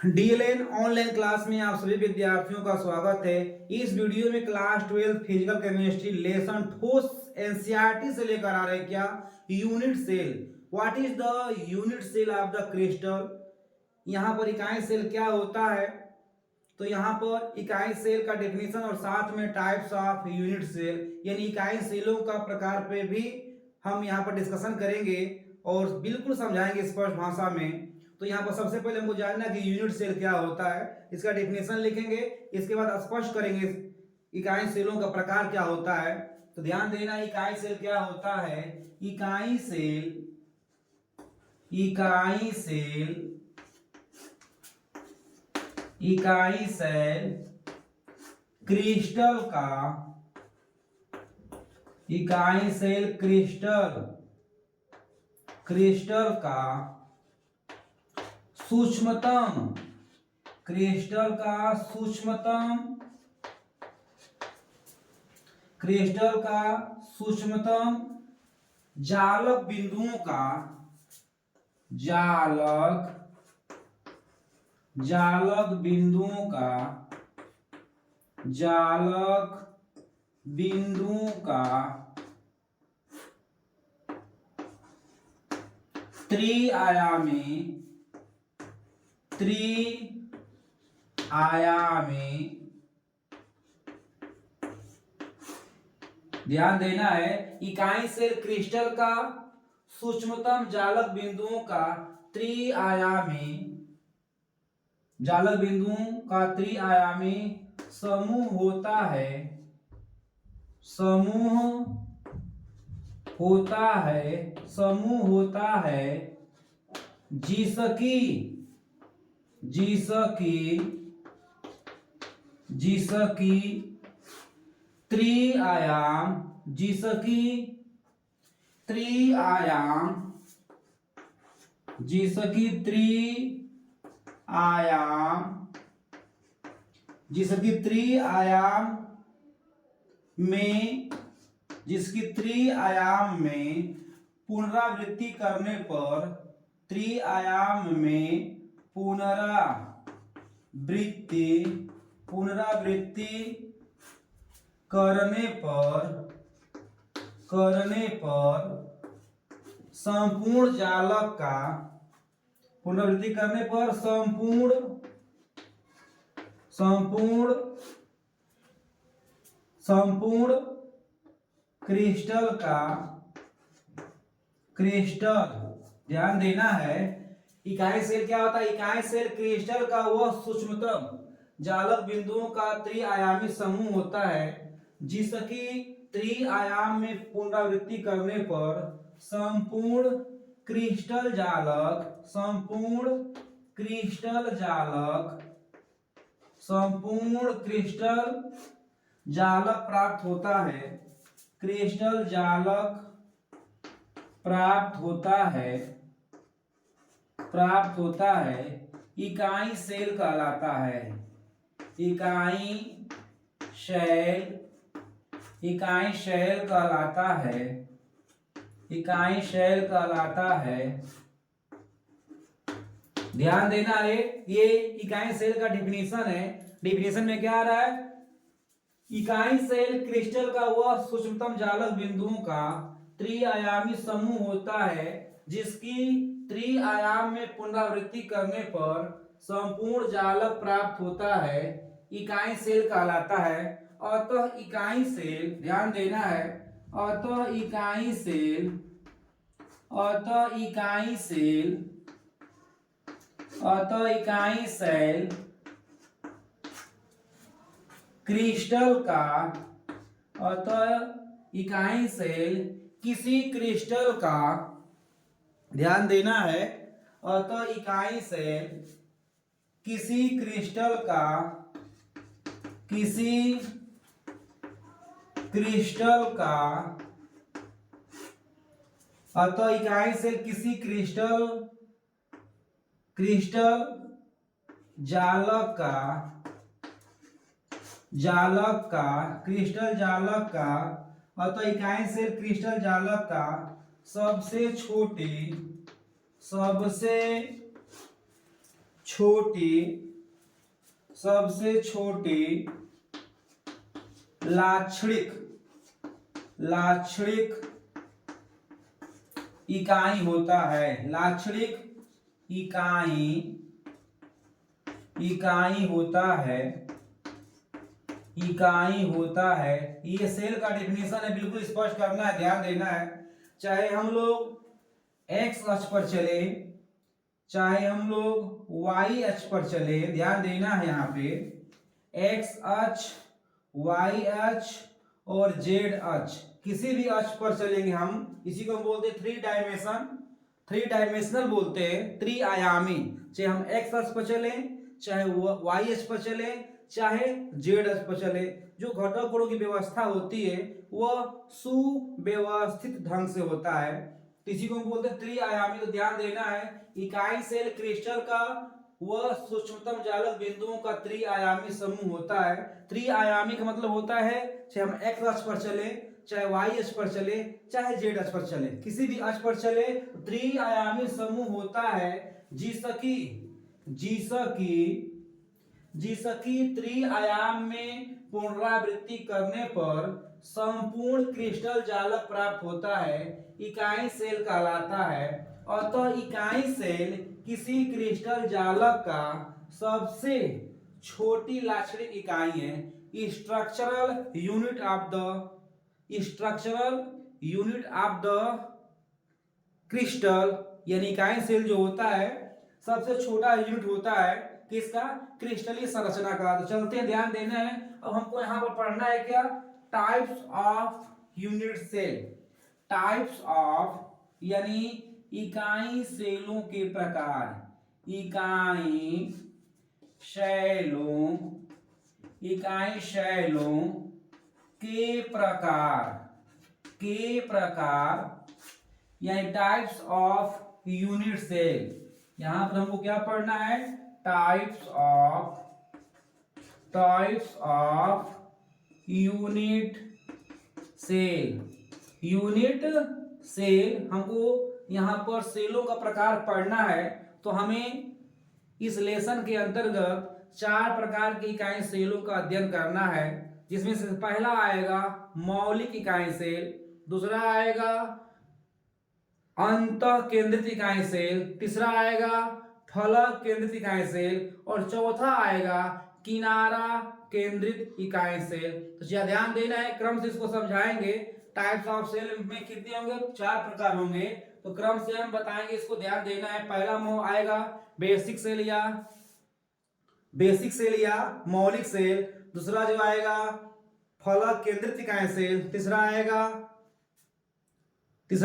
DLN online class में आप सभी विद्यार्थियों का स्वागत है। इस वीडियो में क्लास 12 फिजिकल केमिस्ट्री लेसन ठोस एनसीईआरटी से लेकर आ रहे हैं क्या unit cell. What is the unit cell of the crystal. यहाँ पर इकाई सेल क्या होता है, तो यहाँ पर इकाई सेल का डेफिनेशन और साथ में टाइप्स ऑफ यूनिट सेल यानी इकाई सेलों का प्रकार पे भी हम यहाँ पर डिस्कशन करेंगे और बिल्कुल समझाएंगे स्पष्ट भाषा में। तो यहाँ पर सबसे पहले हमको जानना कि यूनिट सेल क्या होता है, इसका डेफिनेशन लिखेंगे, इसके बाद स्पष्ट करेंगे इकाई सेलों का प्रकार क्या होता है। तो ध्यान देना, इकाई सेल क्या होता है। इकाई सेल इकाई सेल इकाई सेल क्रिस्टल का इकाई सेल क्रिस्टल का सूक्ष्मतम जालक बिंदुओं का जालक बिंदुओं का त्रिआयामी ध्यान देना है, इकाई सेल क्रिस्टल का सूक्ष्मतम जालक बिंदुओं का त्रिआयामी समूह होता है जिसकी त्रिआयाम में पुनरावृत्ति करने पर संपूर्ण जालक का संपूर्ण क्रिस्टल ध्यान देना है, इकाई सेल क्या होता है। इकाई सेल क्रिस्टल का वह सूक्ष्मतम जालक बिंदुओं का त्रिआयामी समूह होता है जिसकी त्रिआयाम में पुनरावृत्ति करने पर संपूर्ण क्रिस्टल जालक प्राप्त होता है इकाई सेल कहलाता है। इकाई सेल कहलाता है। ध्यान देना है, ये इकाई सेल का डिफिनीशन है। डिफिनीशन में क्या आ रहा है, इकाई सेल क्रिस्टल का वह सूक्ष्मतम जालक बिंदुओं का त्रिआयामी समूह होता है जिसकी त्रिआयाम में पुनरावृत्ति करने पर संपूर्ण जालक प्राप्त होता है, इकाई सेल कहलाता है। अतः इकाई सेल ध्यान देना है, अतः इकाई सेल क्रिस्टल का इकाई सेल किसी क्रिस्टल का ध्यान देना है, अतः इकाई सेल किसी क्रिस्टल का अतः इकाई सेल किसी क्रिस्टल जालक का अतः इकाई सेल क्रिस्टल जालक का सबसे छोटी सबसे छोटी लाक्षणिक इकाई होता है। लाक्षणिक इकाई होता है। ये सेल का डेफिनेशन है, बिल्कुल स्पष्ट करना है, ध्यान देना है। चाहे हम लोग एक्स अक्ष पर चले, चाहे हम लोग वाई अक्ष पर चले, ध्यान देना है यहाँ पे एक्स अक्ष, वाई अक्ष और जेड अक्ष, किसी भी अक्ष पर चलेंगे हम, इसी को हम बोलते हैं थ्री डायमेंशनल बोलते हैं, त्रिआयामी। चाहे हम एक्स अक्ष पर चले, चाहे वाई अक्ष पर चले, चाहे जेड अक्ष पर चले, जो घटक कोणों की व्यवस्था होती है वह सुव्यवस्थित ढंग से होता है, तो इसी को हम बोलते हैं त्रिआयामी। तो ध्यान देना है, इकाई सेल क्रिस्टल का वह सूक्ष्मतम जालक बिंदुओं का त्रिआयामी समूह होता है। त्रिआयामी का मतलब होता है चाहे हम एक्स अक्ष पर चले, चाहे वाई अक्ष पर चले, चाहे जेड अक्ष पर चले, किसी भी अक्ष पर चले, त्रिआयामी समूह होता है, जिसकी त्रिआयाम में पुनरावृत्ति करने पर संपूर्ण क्रिस्टल जालक प्राप्त होता है, इकाई सेल कहलाता है। अतः इकाई सेल किसी क्रिस्टल जालक का सबसे छोटी लाक्षणिक इकाई है। Structural unit of the crystal, यानी इकाई सेल जो होता है सबसे छोटा यूनिट होता है किसका? क्रिस्टलीय संरचना का। तो चलते हैं, ध्यान देना है। अब हमको यहाँ पर पढ़ना है क्या? Types of unit cell. Types of यानी इकाई सेलों के प्रकार। इकाई शैलों के प्रकार यानी टाइप्स ऑफ यूनिट सेल। यहां पर हमको क्या पढ़ना है? टाइप्स ऑफ यूनिट सेल हमको यहाँ पर सेलों का प्रकार पढ़ना है। तो हमें इस लेसन के अंतर्गत 4 प्रकार की इकाई सेलों का अध्ययन करना है, जिसमें से पहला आएगा मौलिक इकाई सेल, दूसरा आएगा अंतः केंद्रित इकाई सेल, तीसरा आएगा फलक केंद्रित इकाई सेल और चौथा आएगा किनारा केंद्रित इकाई सेल। तो ध्यान देना है, क्रम से इसको समझाएंगे। टाइप्स ऑफ सेल में कितने होंगे? 4 प्रकार होंगे, तो क्रम से हम बताएंगे, इसको ध्यान देना है। पहला आएगा बेसिक सेल या मौलिक सेल, दूसरा जो आएगा फलक केंद्रित इकाई सेल, तीसरा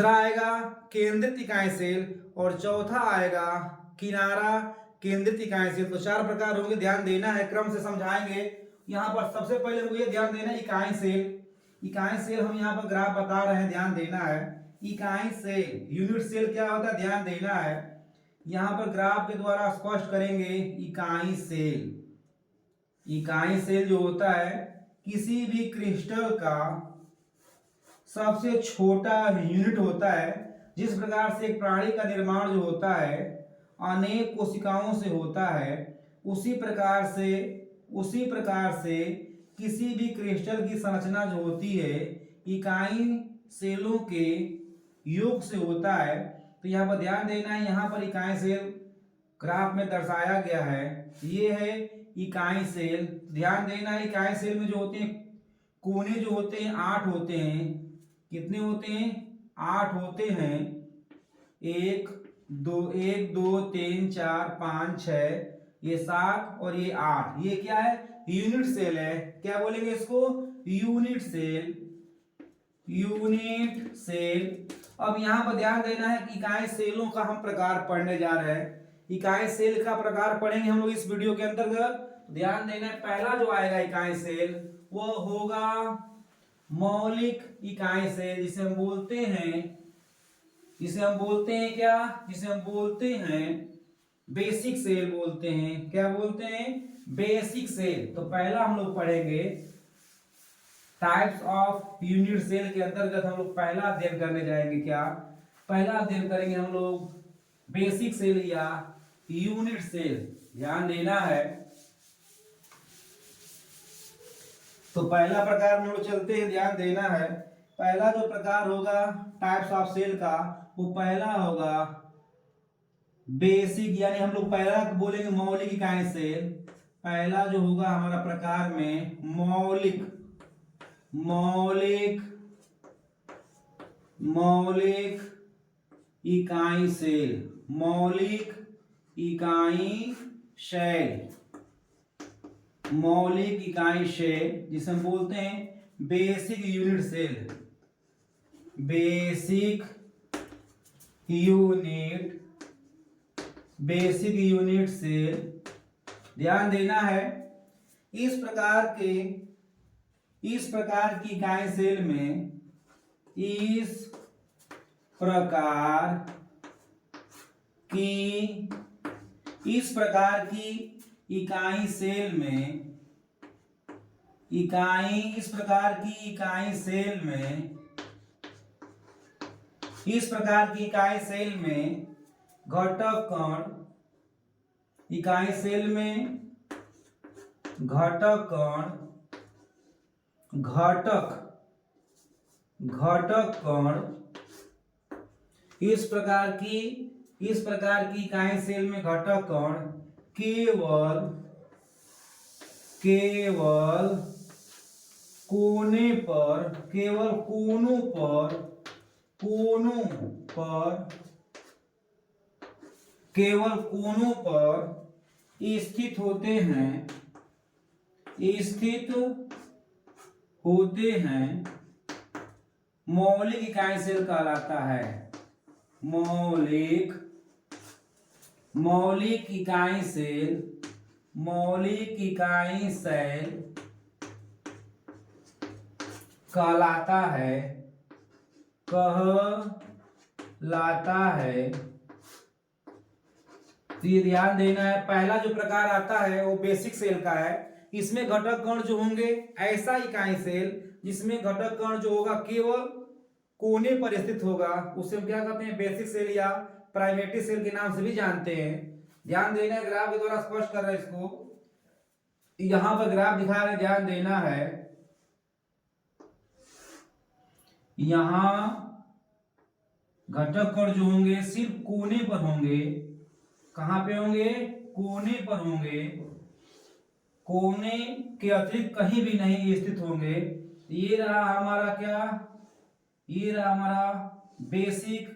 आएगा केंद्रित इकाई सेल और चौथा आएगा किनारा केंद्रित इकाई सेल। तो 4 प्रकार होंगे, ध्यान देना है, क्रम से समझाएंगे। यहाँ पर सबसे पहले हमको ये ध्यान देना है इकाई सेल हम यहाँ पर ग्राफ बता रहे हैं, ध्यान देना है। इकाई सेल, यूनिट सेल क्या होता है, ध्यान देना है। यहाँ पर ग्राफ के द्वारा स्पष्ट करेंगे। इकाई सेल जो होता है किसी भी क्रिस्टल का सबसे छोटा यूनिट होता है। जिस प्रकार से एक प्राणी का निर्माण जो होता है अनेक कोशिकाओं से होता है, उसी प्रकार से किसी भी क्रिस्टल की संरचना जो होती है इकाई सेलों के योग से होता है। तो यहाँ पर ध्यान देना है, यहाँ पर इकाई सेल ग्राफ में दर्शाया गया है, ये है इकाई सेल। ध्यान देना है, इकाई सेल में जो होते हैं कोने जो होते हैं 8 होते हैं। कितने होते हैं? 8 होते हैं। 1 2 3 4 5 6, ये 7 और ये 8। ये क्या है? यूनिट सेल है। क्या बोलेंगे इसको? Unit cell. अब यहाँ पर ध्यान देना है कि इकाई सेलों का हम प्रकार पढ़ने जा रहे हैं। इकाई सेल का प्रकार पढ़ेंगे हम लोग इस वीडियो के अंतर्गत। ध्यान देना है, पहला जो आएगा इकाई सेल वो होगा मौलिक इकाई सेल, जिसे हम बोलते हैं बेसिक सेल बोलते हैं। क्या बोलते हैं? Basic cell. तो पहला हम लोग पढ़ेंगे टाइप्स ऑफ यूनिट सेल के अंतर्गत हम लोग पहला अध्ययन करने जाएंगे। क्या पहला अध्ययन करेंगे हम लोग? बेसिक सेल या यूनिट सेल, ध्यान देना है। तो पहला प्रकार में लोग चलते हैं, ध्यान देना है। पहला जो प्रकार होगा टाइप्स ऑफ सेल का, वो पहला होगा बेसिक, यानी हम लोग पहला बोलेंगे मौलिक इकाई सेल। पहला जो होगा हमारा प्रकार में मौलिक मौलिक मौलिक इकाई सेल, मौलिक इकाई सेल, मौलिक इकाई सेल जिसे हम बोलते हैं basic unit cell, basic unit cell. ध्यान देना है, इस प्रकार की इकाई सेल में, इस प्रकार की इकाई सेल में, इस प्रकार की इकाई सेल में घटक कण, इकाई सेल में घटक कण, घटक कण, इस प्रकार की इकाई सेल में घटक कण केवल कोने पर, केवल कोनों पर स्थित होते हैं, मौलिक इकाई सेल कहलाता है। मौलिक इकाई सेल कहलाता है। तो ये ध्यान देना है। पहला जो प्रकार आता है वो बेसिक सेल का है। इसमें घटक कण जो होंगे, ऐसा इकाई सेल जिसमें घटक कण जो होगा केवल कोने पर स्थित होगा, उसे हम क्या कहते हैं, बेसिक सेल या प्राइमेटिव सेल के नाम से भी जानते हैं। ध्यान देना है, ग्राफ के द्वारा स्पष्ट कर रहे हैं इसको, यहां पर ग्राफ दिखा रहे, ध्यान देना है। यहां घटक कण जो होंगे सिर्फ कोने पर होंगे। कहां पे होंगे? कोने पर होंगे, कोने के अतिरिक्त कहीं भी नहीं स्थित होंगे। ये रहा हमारा क्या, ये रहा हमारा बेसिक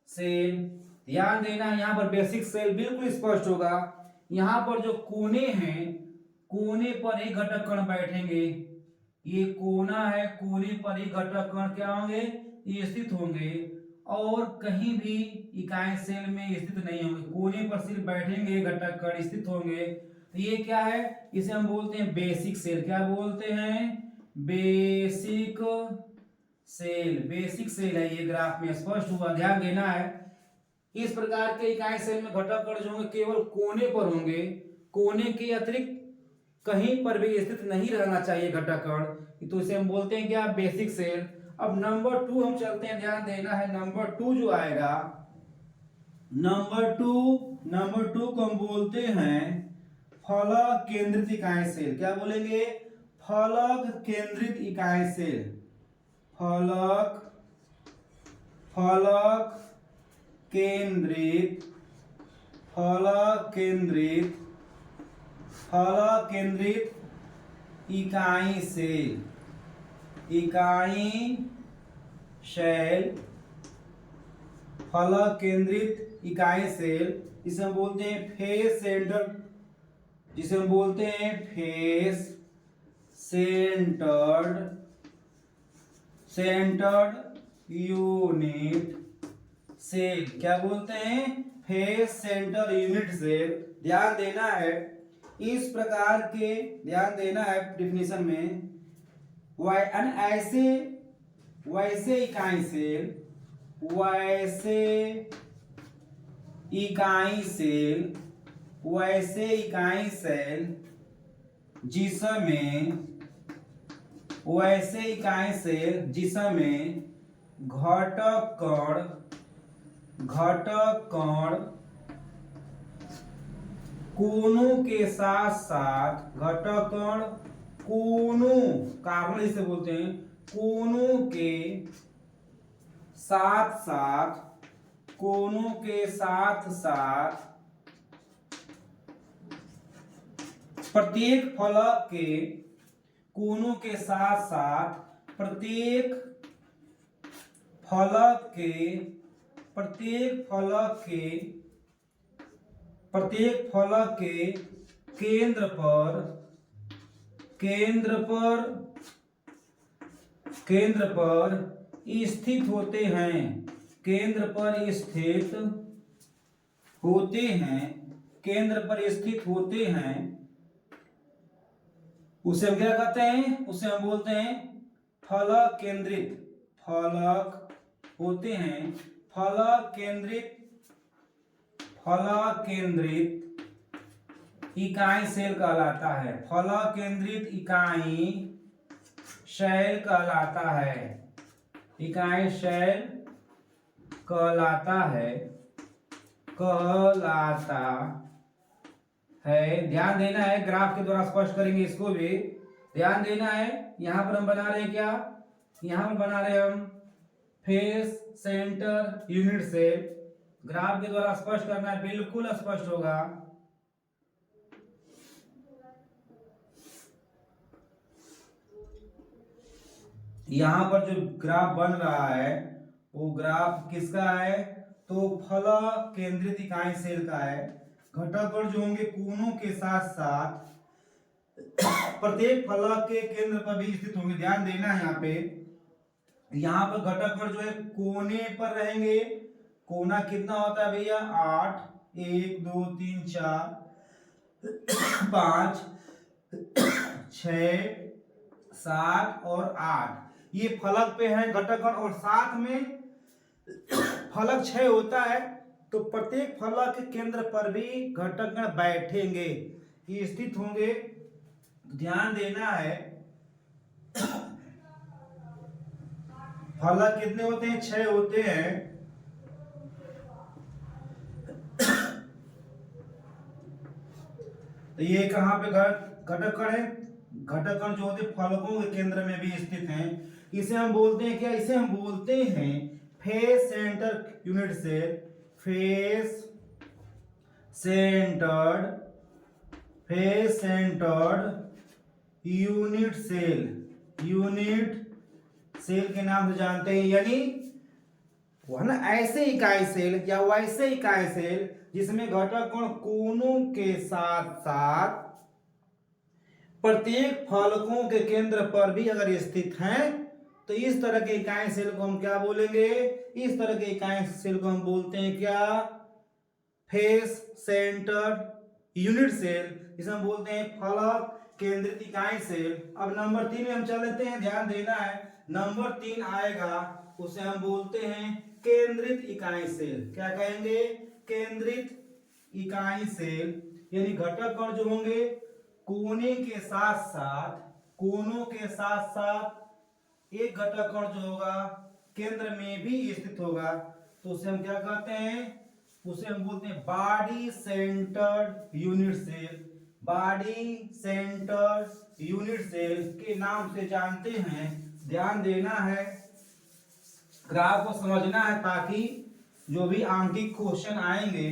सेल। ध्यान देना, यहाँ पर बेसिक सेल बिल्कुल स्पष्ट होगा। यहाँ पर जो कोने हैं, कोने पर ही घटक कण बैठेंगे। ये कोना है, कोने पर ही घटक कण क्या होंगे, स्थित होंगे, और कहीं भी इकाई सेल में स्थित नहीं होंगे। कोने पर सिर्फ बैठेंगे, घटक कण स्थित होंगे। तो ये क्या है, इसे हम बोलते हैं बेसिक सेल। क्या बोलते हैं? Basic cell. बेसिक सेल है, ये ग्राफ में स्पष्ट हुआ, ध्यान देना है। इस प्रकार के इकाई सेल में घटक कण जो होंगे केवल कोने पर होंगे, कोने के अतिरिक्त कहीं पर भी स्थित नहीं रहना चाहिए घटक कण। तो इसे हम बोलते हैं क्या, बेसिक सेल। अब नंबर 2 हम चलते हैं, ध्यान देना है। नंबर 2 जो आएगा, नंबर टू को हम बोलते हैं फलक केंद्रित इकाई सेल। क्या बोलेंगे? फलक केंद्रित इकाई सेल। फलक केंद्रित इकाई सेल, फलक केंद्रित इकाई सेल, जिसे हम बोलते हैं फेस सेंटर, जिसे हम बोलते हैं फेस सेंटर्ड यूनिट सेल। क्या बोलते हैं? Face center unit cell. ध्यान देना है, इस प्रकार के, ध्यान देना है डिफिनीशन में, वैसे इकाई सेल जिसमें घटक कण कोनों के साथ साथ घटक कण कोनों, कार्बन इसे बोलते हैं, कोनों के साथ साथ, कोनों के साथ साथ प्रत्येक फलक के, कोनों के साथ साथ प्रत्येक फलक के, प्रत्येक फलक के, प्रत्येक फलक के केंद्र पर, केंद्र पर, केंद्र पर स्थित होते हैं, केंद्र पर स्थित होते हैं, केंद्र पर स्थित होते हैं, उसे हम क्या कहते हैं? उसे हम बोलते हैं फलक केंद्रित, फलक होते हैं, फलक केंद्रित, फलक केंद्रित इकाई सेल कहलाता है, फलक केंद्रित इकाई शैल कहलाता है, इकाई शैल कहलाता है, कहलाता है। ध्यान देना है, ग्राफ के द्वारा स्पष्ट करेंगे, इसको भी ध्यान देना है। यहां पर हम बना रहे हैं क्या? यहां पर बना रहे हम face center unit cell. Graph के द्वारा स्पष्ट करना है, बिल्कुल स्पष्ट होगा। यहां पर जो ग्राफ बन रहा है वो ग्राफ किसका है? तो फलक केंद्रित इकाई सेल का है। घटक कण जो होंगे कोनों के साथ साथ प्रत्येक फलक के केंद्र पर भी स्थित होंगे। ध्यान देना है यहाँ पे, यहाँ पर घटक कण जो है कोने पर रहेंगे। कोना कितना होता है भैया? 8, 1 2 3 4 5 6 7 और 8 ये फलक पे है घटक कण, और साथ में फलक 6 होता है तो प्रत्येक फलक के केंद्र पर भी घटक कण बैठेंगे, ये स्थित होंगे। ध्यान देना है, फलक कितने होते हैं? 6 होते हैं। तो ये कहां पे घटक कण है? घटक कण जो होते फलकों के केंद्र में भी स्थित हैं। इसे हम बोलते हैं क्या? इसे हम बोलते हैं face center unit cell, face centered, face centered unit cell, unit cell के नाम से जानते हैं। यानी वह ना ऐसे इकाई सेल या वैसे इकाई सेल जिसमें घटक कण कोनों के साथ साथ प्रत्येक फलकों के केंद्र पर भी अगर स्थित हैं तो इस तरह के इकाई सेल को हम क्या बोलेंगे? इस तरह के इकाई सेल को हम बोलते हैं क्या? फेस सेंटर यूनिट सेल, जिसे हम बोलते हैं फलक केंद्रित इकाई सेल। अब नंबर 3 में हम चल लेते हैं, ध्यान देना है। नंबर 3 आएगा, उसे हम बोलते हैं केंद्रित इकाई सेल। क्या कहेंगे? केंद्रित इकाई सेल। यानी घटक कण जो होंगे कोने के साथ साथ, कोनों के साथ साथ एक घटक कण जो होगा केंद्र में भी स्थित होगा, तो उसे हम क्या कहते हैं? उसे हम बोलते हैं body centered unit cell. Body centered unit cell के नाम से जानते हैं। ध्यान देना है, ग्राफ को समझना है ताकि जो भी आंकिक क्वेश्चन आएंगे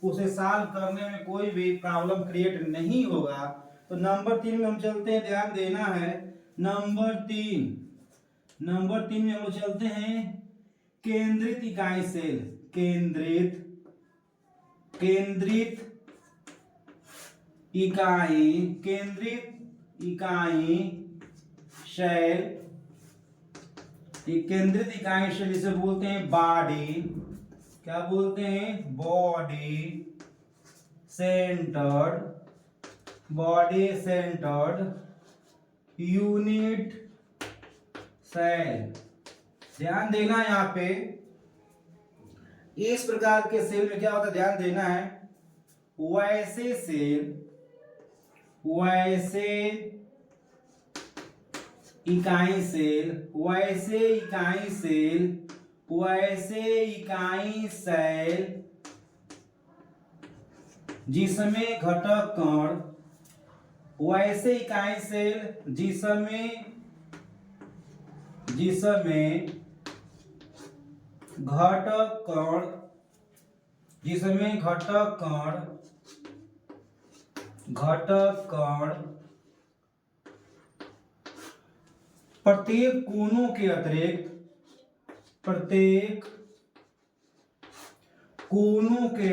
उसे सॉल्व करने में कोई भी प्रॉब्लम क्रिएट नहीं होगा। तो नंबर 3 में हम चलते हैं, ध्यान देना है। नंबर 3 में हम चलते हैं केंद्रित इकाई सेल, केंद्रित इकाई शैल, केंद्रित इकाई शैल जिसे बोलते हैं बॉडी, क्या बोलते हैं? Body centered unit cell. ध्यान देना है यहाँ पे, इस प्रकार के सेल में क्या होता है? ध्यान देना है, वैसे सेल, वैसे इकाई सेल, वैसे इकाई सेल, वैसे इकाई सेल जिसमें घटक कण, वैसे इकाई सेल जिसमें घटक कण, प्रत्येक कोनों के अतिरिक्त,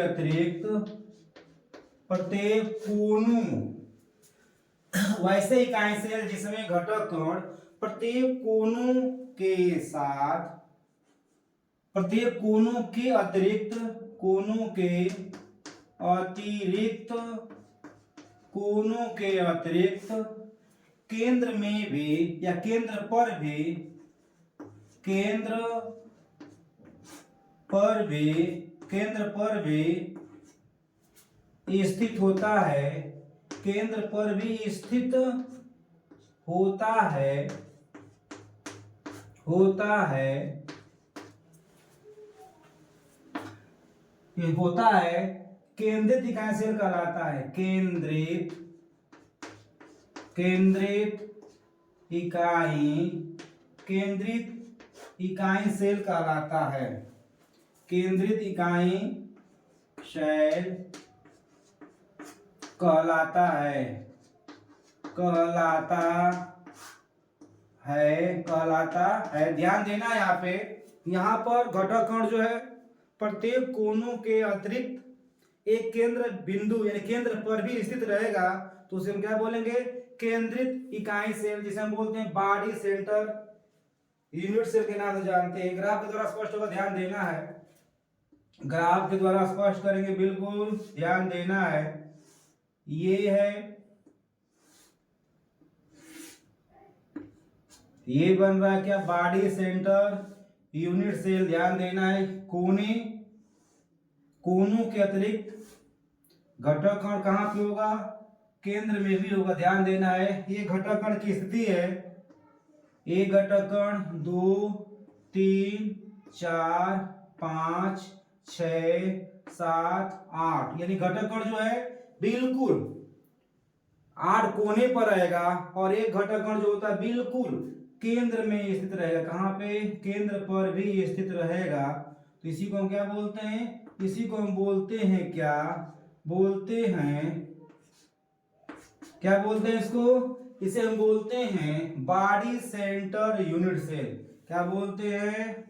वैसे इकाई सेल जिसमें घटक कण प्रत्येक कोनों के साथ, प्रत्येक कोनों के अतिरिक्त केंद्र में भी या केंद्र पर भी स्थित होता है, केंद्रित इकाई सेल कहलाता है, केंद्रित इकाई सेल कहलाता है, केंद्रित इकाई सेल कहलाता है। ध्यान देना यहाँ पर घटक कण जो है प्रत्येक कोनों के अतिरिक्त एक केंद्र बिंदु यानी केंद्र पर भी स्थित रहेगा, तो उसे हम क्या बोलेंगे, केंद्रित इकाई सेल, जिसे हम बोलते हैं बॉडी सेंटर यूनिट सेल के नाम से जानते हैं। ग्राफ के द्वारा स्पष्ट होगा, ध्यान देना है, ग्राफ के द्वारा स्पष्ट करेंगे, बिल्कुल ध्यान देना है। ये है, ये बन रहा है क्या, बॉडी सेंटर यूनिट सेल। ध्यान देना है, कोनों के अतिरिक्त घटक कण कहां पे होगा, केंद्र में भी होगा। ध्यान देना है, ये घटक कण की स्थिति है, एक घटक कण 2 3 4 5 6 7 8, यानी घटक कण जो है बिल्कुल 8 कोने पर रहेगा, और एक घटक कण जो होता है बिल्कुल केंद्र में स्थित रहेगा। कहां पे, केंद्र पर भी स्थित रहेगा। तो इसी को हम क्या बोलते हैं, इसी को हम बोलते हैं, क्या बोलते हैं इसको, इसे हम बोलते हैं बॉडी सेंटर यूनिट सेल। क्या बोलते हैं,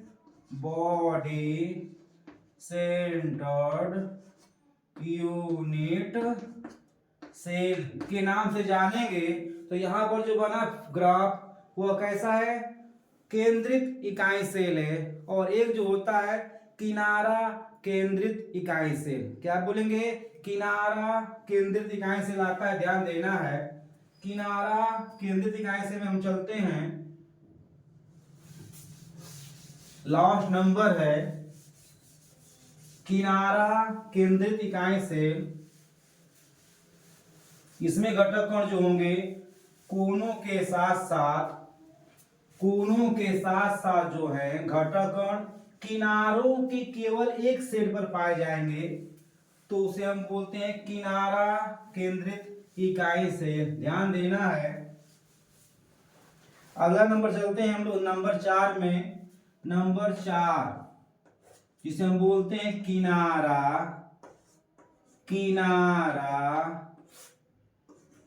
बॉडी सेंटर्ड यूनिट सेल के नाम से जानेंगे। तो यहां पर जो बना ग्राफ वो कैसा है, केंद्रित इकाई सेल है, और एक जो होता है किनारा केंद्रित इकाई सेल। क्या बोलेंगे, किनारा केंद्रित इकाई सेल आता है, ध्यान देना है। किनारा केंद्रित इकाई सेल में हम चलते हैं, लास्ट नंबर है किनारा केंद्रित इकाई सेल। इसमें घटक कण जो होंगे कोनों के साथ जो है घटक कण किनारों की केवल एक सेट पर पाए जाएंगे, तो उसे हम बोलते हैं किनारा केंद्रित इकाई सेल। ध्यान देना है। अगला नंबर चलते हैं हम लोग नंबर 4 में, नंबर 4 जिसे हम बोलते हैं किनारा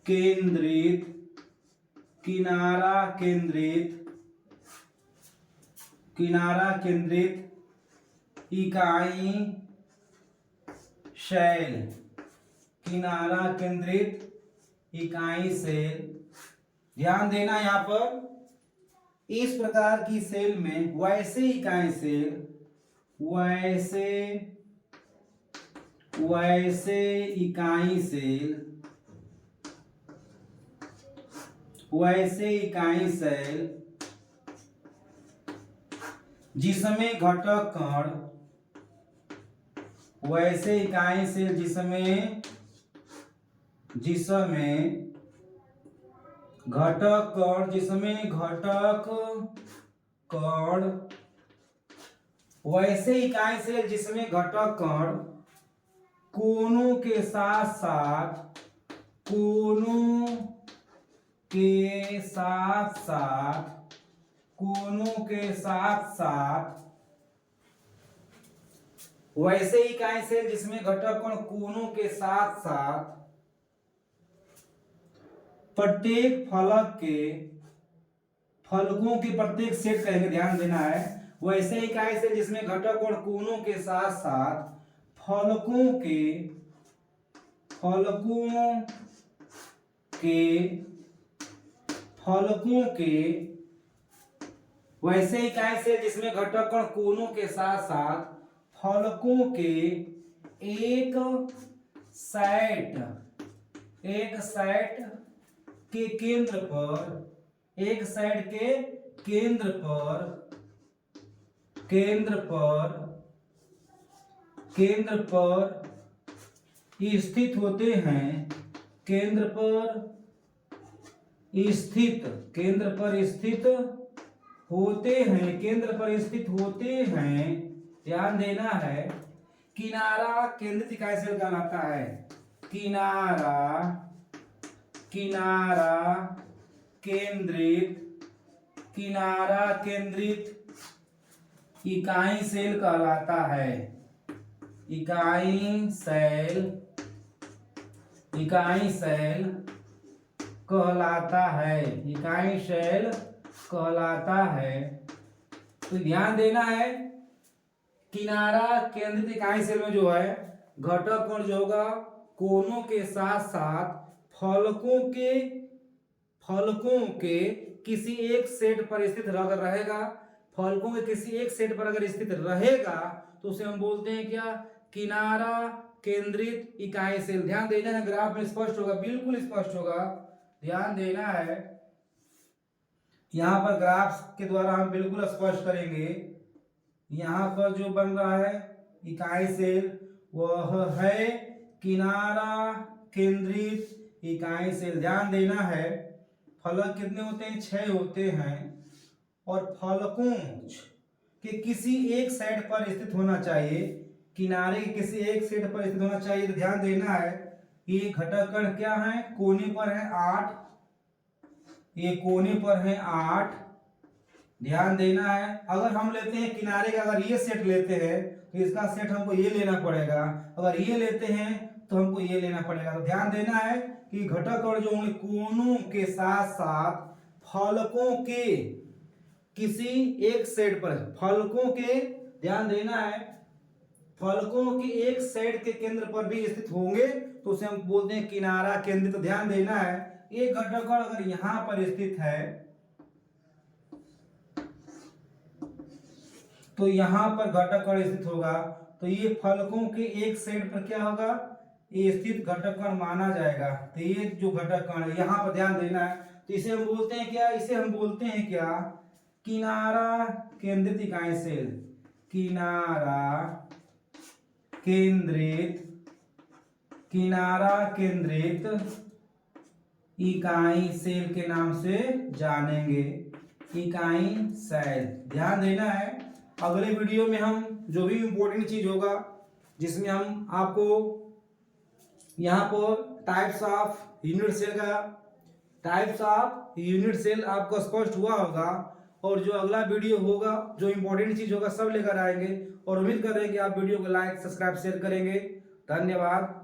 केंद्रित इकाई सेल, किनारा केंद्रित इकाई सेल। ध्यान देना यहाँ पर, इस प्रकार की सेल में वैसे इकाई सेल, वैसे इकाई सेल जिसमें घटक कण, वैसे इकाई सेल जिसमें घटक कण, वैसे इकाई सेल जिसमें घटक कण कोनों के साथ साथ कोनों के साथ साथ कोनों के साथ साथ वैसे इकाई सेल जिसमें घटक कोण कोनों के साथ साथ प्रत्येक फलकों के प्रत्येक सेट कहेंगे, ध्यान देना है। वैसे इकाई सेल जिसमें घटक कोण कोनों के साथ साथ फलकों के वैसे इकाई सेल जिसमें घटक कोण कोनों के साथ साथ फलकों के एक सेट के केंद्र पर स्थित होते हैं। केंद्र पर स्थित होते हैं। ध्यान देना है। किनारा केंद्रित इकाई सेल कहलाता है। किनारा केंद्रित इकाई सेल कहलाता है। इकाई सेल कहलाता है। तो ध्यान देना है, किनारा केंद्रित इकाई सेल में जो है घटक कोण जो होगा कोनों के साथ साथ फलकों के किसी एक सेट पर स्थित रहेगा। फलकों के किसी एक सेट पर अगर स्थित रहेगा तो उसे हम बोलते हैं क्या? किनारा केंद्रित इकाई सेल। ध्यान देना है, ग्राफ में स्पष्ट होगा, बिल्कुल स्पष्ट होगा, ध्यान देना है। यहां पर ग्राफ के द्वारा हम बिल्कुल स्पष्ट करेंगे। यहां पर जो बन रहा है इकाई सेल वह है किनारा केंद्रित इकाई सेल। ध्यान देना है, फलक कितने होते हैं? 6 होते हैं और फलकों के किसी एक सेट पर स्थित होना चाहिए। किनारे के किसी एक सेट पर स्थित होना चाहिए। तो ध्यान देना है, ये घटक कण क्या है? कोने पर है 8। ये कोने पर है 8। ध्यान देना है, अगर हम लेते हैं किनारे का, अगर ये सेट लेते हैं तो इसका सेट हमको ये लेना पड़ेगा। अगर ये लेते हैं तो हमको ये लेना पड़ेगा। तो ध्यान देना है कि घटक कण जो होंगे कोनों के साथ साथ फलकों के किसी एक सेट पर, ध्यान देना है, फलकों के एक सेट के केंद्र पर भी स्थित होंगे तो उसे हम बोलते हैं किनारा केंद्रित। तो ध्यान देना है, एक घटक कण अगर यहां पर स्थित है तो यहां पर घटक कण स्थित होगा, तो ये फलकों के एक सेट पर क्या होगा? ये स्थित घटक कण माना जाएगा। तो ये जो घटक कण है यहां पर ध्यान देना है, तो इसे हम बोलते हैं क्या? इसे हम बोलते हैं क्या? किनारा केंद्रित इकाई सेल। किनारा केंद्रित इकाई सेल के नाम से जानेंगे, इकाई सेल। ध्यान देना है, अगले वीडियो में हम जो भी इंपॉर्टेंट चीज होगा जिसमें हम आपको यहाँ पर टाइप्स ऑफ यूनिट सेल आपको स्पष्ट हुआ होगा। और जो अगला वीडियो होगा, जो इंपॉर्टेंट चीज होगा, सब लेकर आएंगे। और उम्मीद कर रहे हैं कि आप वीडियो को लाइक, सब्सक्राइब, शेयर करेंगे। धन्यवाद।